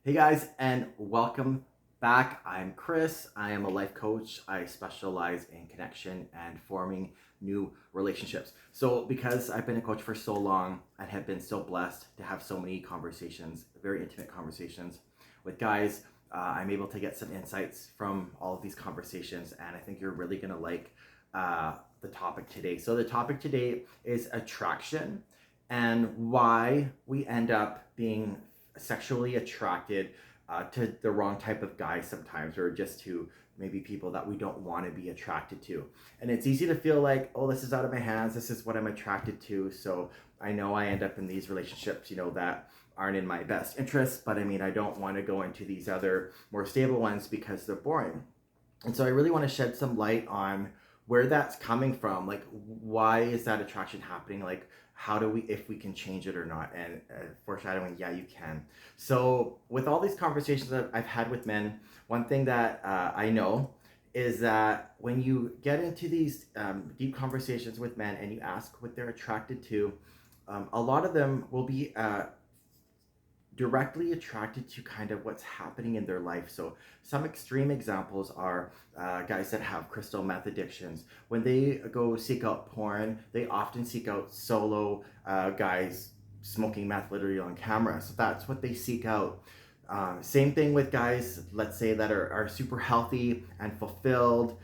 Hey guys, and welcome back. I'm Chris. I am a life coach. I specialize in connection and forming new relationships. So, because I've been a coach for so long and have been so blessed to have so many conversations, very intimate conversations with guys, I'm able to get some insights from all of these conversations, and I think you're really going to like the topic today. So, the topic today is attraction and why we end up being sexually attracted to the wrong type of guy sometimes, or just to maybe people that we don't want to be attracted to. And it's easy to feel like, oh, this is out of my hands. This is what I'm attracted to. So I know I end up in these relationships, that aren't in my best interest. But I mean, I don't want to go into these other more stable ones because they're boring. And so I really want to shed some light on where that's coming from. Like, why is that attraction happening? Like, how do we, if we can change it or not? And foreshadowing, yeah, you can. So, with all these conversations that I've had with men, one thing that I know is that when you get into these deep conversations with men and you ask what they're attracted to, a lot of them will be directly attracted to kind of what's happening in their life. So some extreme examples are guys that have crystal meth addictions. When they go seek out porn, they often seek out solo guys smoking meth literally on camera. So that's what they seek out. Same thing with guys, let's say, that are super healthy and fulfilled.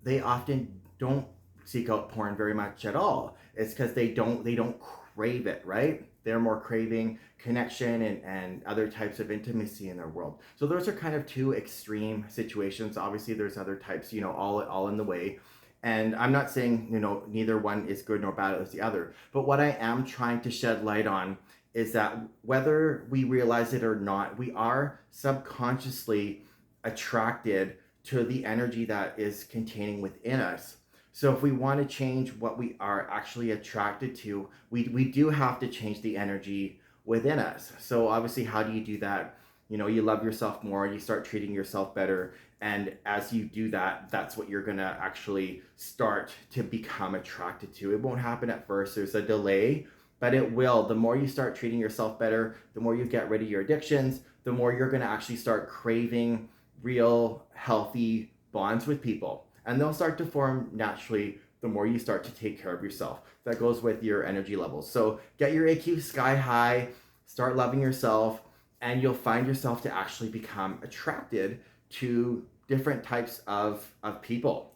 They often don't seek out porn very much at all. It's because they don't crave it, right? They're more craving connection and other types of intimacy in their world. So those are kind of two extreme situations. Obviously, there's other types, all in the way. And I'm not saying, neither one is good nor bad as the other. But what I am trying to shed light on is that whether we realize it or not, we are subconsciously attracted to the energy that is containing within us. So if we want to change what we are actually attracted to, we do have to change the energy within us. So obviously, how do you do that? You love yourself more, you start treating yourself better. And as you do that, that's what you're going to actually start to become attracted to. It won't happen at first. There's a delay, but it will. The more you start treating yourself better, the more you get rid of your addictions, the more you're going to actually start craving real healthy bonds with people, and they'll start to form naturally the more you start to take care of yourself. That goes with your energy levels. So get your AQ sky high, start loving yourself, and you'll find yourself to actually become attracted to different types of people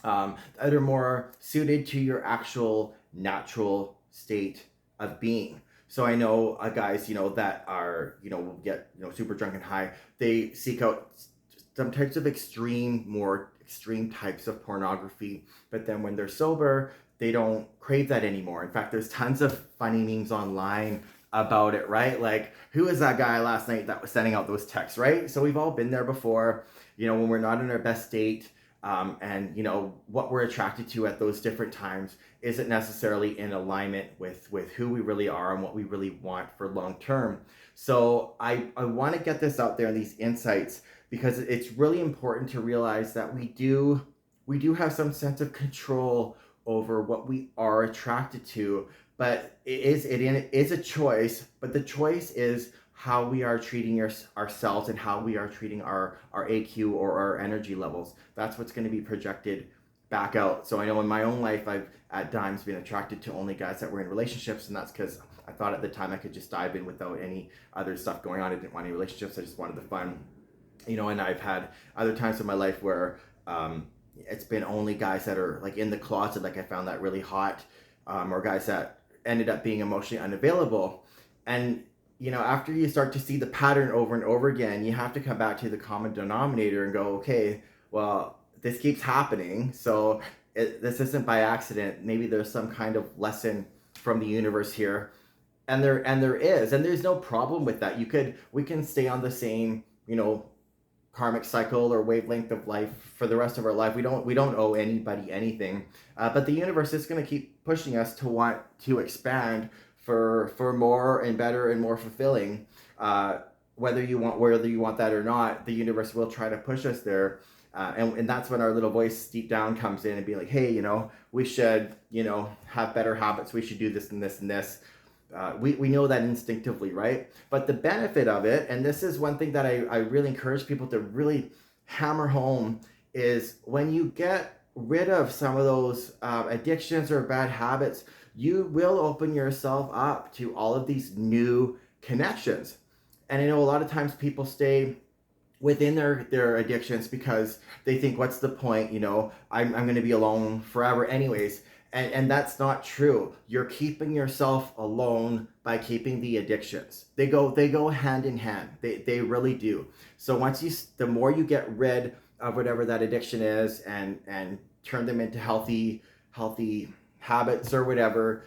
that are more suited to your actual natural state of being. So I know guys, that are, will get, super drunk and high. They seek out some types of more extreme types of pornography, but then when they're sober, they don't crave that anymore. In fact, there's tons of funny memes online about it, right? Like, who is that guy last night that was sending out those texts, right? So we've all been there before, when we're not in our best state. And what we're attracted to at those different times isn't necessarily in alignment with who we really are and what we really want for long term. So I want to get this out there, these insights, because it's really important to realize that we do have some sense of control over what we are attracted to, but it is a choice. But the choice is how we are treating ourselves and how we are treating our AQ or our energy levels. That's what's going to be projected back out. So I know in my own life, I've at times been attracted to only guys that were in relationships, and that's because I thought at the time I could just dive in without any other stuff going on. I didn't want any relationships. I just wanted the fun. And I've had other times in my life where it's been only guys that are like in the closet, like I found that really hot, or guys that ended up being emotionally unavailable. And after you start to see the pattern over and over again, you have to come back to the common denominator and go, okay, well, this keeps happening. So this isn't by accident. Maybe there's some kind of lesson from the universe here. And there is, and there's no problem with that. We can stay on the same, karmic cycle or wavelength of life for the rest of our life. We don't owe anybody anything, but the universe is going to keep pushing us to want to expand for more and better and more fulfilling. Whether you want that or not, the universe will try to push us there. And that's when our little voice deep down comes in and be like, hey, we should, have better habits. We should do this and this and this. we know that instinctively, right? But the benefit of it, and this is one thing that I really encourage people to really hammer home, is when you get rid of some of those addictions or bad habits, you will open yourself up to all of these new connections. And I know a lot of times people stay within their addictions because they think, what's the point, I'm going to be alone forever anyways. And that's not true. You're keeping yourself alone by keeping the addictions. They go hand in hand. They really do. So the more you get rid of whatever that addiction is, and turn them into healthy habits or whatever,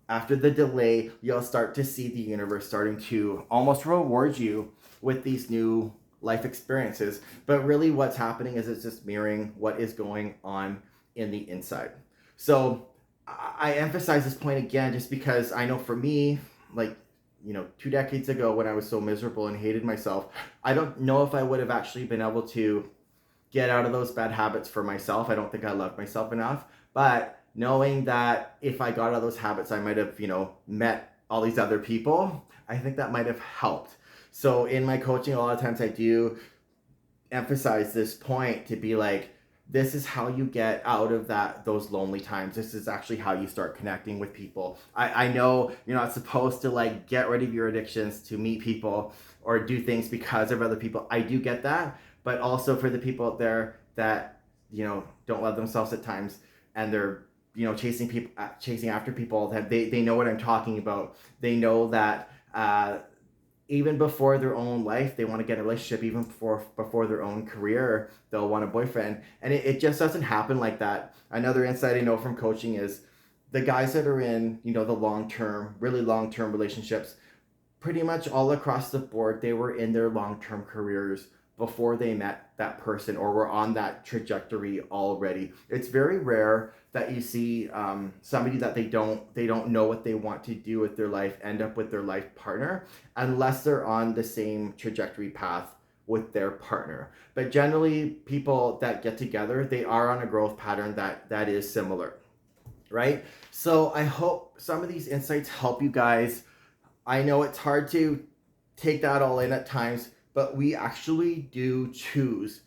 after the delay, you'll start to see the universe starting to almost reward you with these new life experiences. But really what's happening is it's just mirroring what is going on in the inside. So I emphasize this point again just because I know for me, like, 2 decades ago, when I was so miserable and hated myself, I don't know if I would have actually been able to get out of those bad habits for myself. I don't think I loved myself enough. But knowing that if I got out of those habits, I might have, met all these other people, I think that might have helped. So in my coaching, a lot of times I do emphasize this point to be like, this is how you get out of those lonely times. This is actually how you start connecting with people. I know you're not supposed to like get rid of your addictions to meet people or do things because of other people. I do get that. But also for the people out there that, don't love themselves at times, and they're, chasing after people, that they know what I'm talking about. They know that even before their own life, they want to get a relationship. Even before their own career, they'll want a boyfriend. And it just doesn't happen like that. Another insight I know from coaching is the guys that are in, the really long-term relationships, pretty much all across the board, they were in their long-term careers before they met that person or were on that trajectory already. It's very rare that you see somebody that they don't know what they want to do with their life end up with their life partner, unless they're on the same trajectory path with their partner. But generally, people that get together, they are on a growth pattern that is similar, right? So I hope some of these insights help you guys. I know it's hard to take that all in at times, but we actually do choose,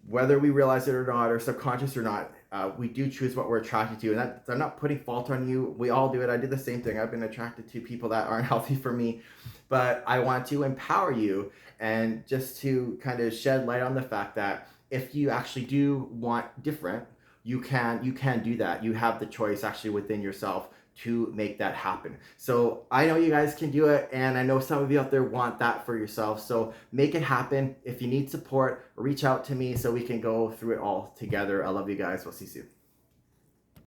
whether we realize it or not, or subconscious or not, we do choose what we're attracted to. And I'm not putting fault on you. We all do it. I did the same thing. I've been attracted to people that aren't healthy for me, but I want to empower you and just to kind of shed light on the fact that if you actually do want different, you can do that. You have the choice actually within yourself to make that happen. So I know you guys can do it, and I know some of you out there want that for yourself. So make it happen. If you need support, reach out to me so we can go through it all together. I love you guys. We'll see you soon.